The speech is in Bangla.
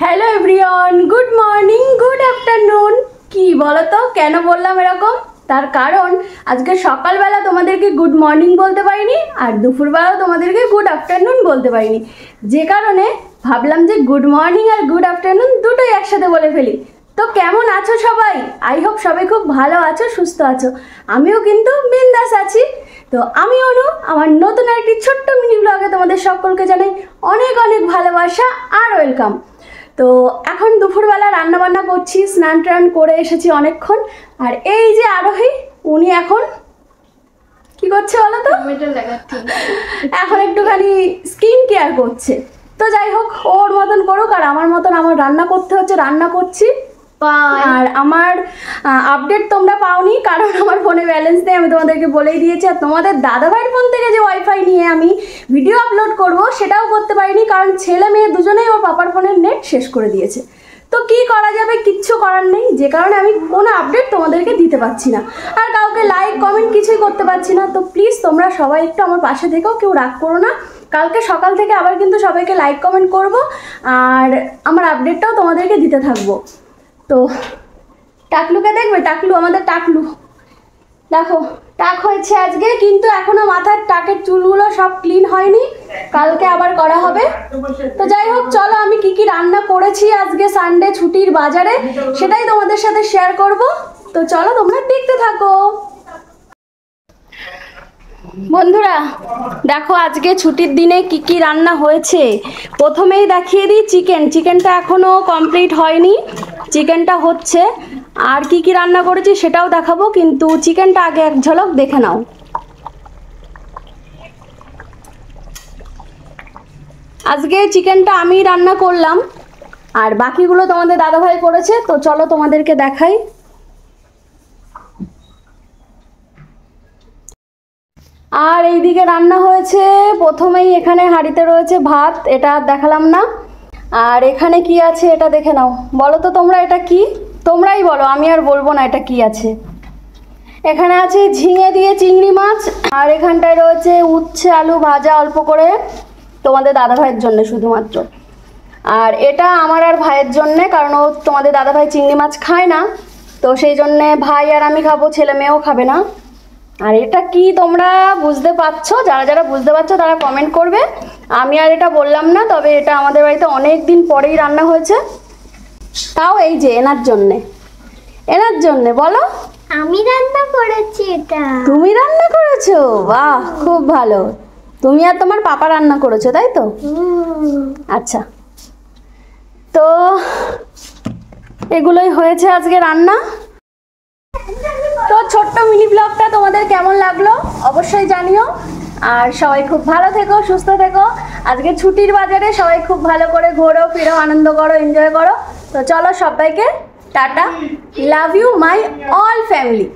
Hello everyone, good morning, good afternoon. কি বলো তো কেন বললাম এরকম? তার কারণ আজকে সকালবেলা তোমাদেরকে গুড মর্নিং বলতে পারিনি, আর দুপুরবেলাও তোমাদেরকে গুড আফটারনুন বলতে পারিনি, যে কারণে ভাবলাম যে গুড মর্নিং আর গুড আফটারনুন দুটোই একসাথে বলে ফেলি। তো কেমন আছো সবাই? আই হোপ সবাই খুব ভালো আছো, সুস্থ আছো। আমিও কিন্তু বিন্দাস আছি। তো আমি অনু, আমার নতুন একটি ছোট্ট মিনি ব্লগে তোমাদের সকলকে জানাই অনেক অনেক ভালোবাসা আর ওয়েলকাম। তো এখন দুপুরবেলা রান্নাবান্না করছি, স্নান টান করে এসেছি অনেকক্ষণ। আর এই যে আরোহী, উনি এখন কি করছে বলো তো? এখন একটুখানি স্কিন কেয়ার করছে। তো যাই হোক, ওর মতন করুক, আর আমার মতন আমার রান্না করতে হচ্ছে, রান্না করছি। আর আমার আপডেট তোমরা পাওনি, কারণ আমার ফোনে ব্যালেন্স নেই, আমি তোমাদেরকে বলেই দিয়েছি। আর তোমাদের দাদাভাইয়ের ফোন থেকে যে ওয়াইফাই নিয়ে আমি ভিডিও আপলোড করব সেটাও করতে পারিনি, কারণ ছেলে মেয়ে দুজনেই ওর পাপার ফোনের নেট শেষ করে দিয়েছে। তো কি করা যাবে, কিচ্ছু করার নেই, যে কারণে আমি কোনো আপডেট তোমাদেরকে দিতে পারছি না, আর কাউকে লাইক কমেন্ট কিছুই করতে পারছি না। তো প্লিজ তোমরা সবাই একটু আমার পাশে থেকেও, কেউ রাগ করো না। কালকে সকাল থেকে আবার কিন্তু সবাইকে লাইক কমেন্ট করব, আর আমার আপডেটটাও তোমাদেরকে দিতে থাকবো। তো টাকলুকে দেখবে, টাকলু, আমাদের টাকলু দেখো, টাক হয়েছে আজকে, কিন্তু এখনো মাথার টাকের চুলগুলো সব ক্লিন হয়নি, কালকে আবার করা হবে। তো যাই হোক, চলো আমি কি কি রান্না করেছি আজকে সানডে ছুটির বাজারে সেটাই তোমাদের সাথে শেয়ার করব। তো চলো তোমরা দেখতে থাকো। বন্ধুরা দেখো, আজকে ছুটির দিনে কি কি রান্না হয়েছে। প্রথমেই দেখিয়ে দিই চিকেনটা এখনো কমপ্লিট হয়নি, চিকেনটা হচ্ছে। আর কি কি রান্না করেছি সেটাও দেখাবো, কিন্তু চিকেনটা আগে এক ঝলক দেখে নাও। আজকে চিকেনটা আমি রান্না করলাম, আর বাকিগুলো তোমাদের দাদাভাই করেছে। তো চলো তোমাদেরকে দেখাই। আর এইদিকে রান্না হয়েছে, প্রথমেই এখানে হাঁড়িতে রয়েছে ভাত, এটা দেখালাম না। আর এখানে কি আছে এটা দেখে নাও। বলো তো তোমরা এটা কি? তোমরাই বলো, আমি আর বলবো না এটা কি আছে। এখানে আছে ঝিঙে দিয়ে চিংড়ি মাছ, আর এখানটায় রয়েছে উচ্ছে আলু ভাজা অল্প করে, তোমাদের দাদা ভাইয়ের জন্য শুধুমাত্র। আর এটা আমার আর ভাইয়ের জন্যে, কারণ ও তোমাদের দাদা ভাই চিংড়ি মাছ খায় না, তো সেই জন্যে ভাই আর আমি খাবো, ছেলে মেয়েও খাবে না। আর এটা কি তোমরা বুঝতে পারছো? যারা যারা বুঝতে পারছো তারা কমেন্ট করবে। আমি আর এটা বললাম না, তবে এটা আমাদের বাড়িতে অনেক দিন পরেই রান্না হয়েছে, তাও এই যে এনার জন্যে। বলো, আমি রান্না করেছি এটা। তুমি রান্না করেছো? বাহ, খুব ভালো। তুমি আর তোমার পাপা রান্না করেছো, তাই তো? আচ্ছা, তো এগুলোই হয়েছে আজকে রান্না। তো ছোট্ট মিনি ব্লগটা তোমাদের কেমন লাগলো অবশ্যই জানিও, আর সবাই খুব ভালো থেকো, সুস্থ থেকো। আজকে ছুটির বাজারে সবাই খুব ভালো করে ঘোরো ফিরো, আনন্দ করো, এনজয় করো। তো চলো সবাইকে টাটা, love you my all family.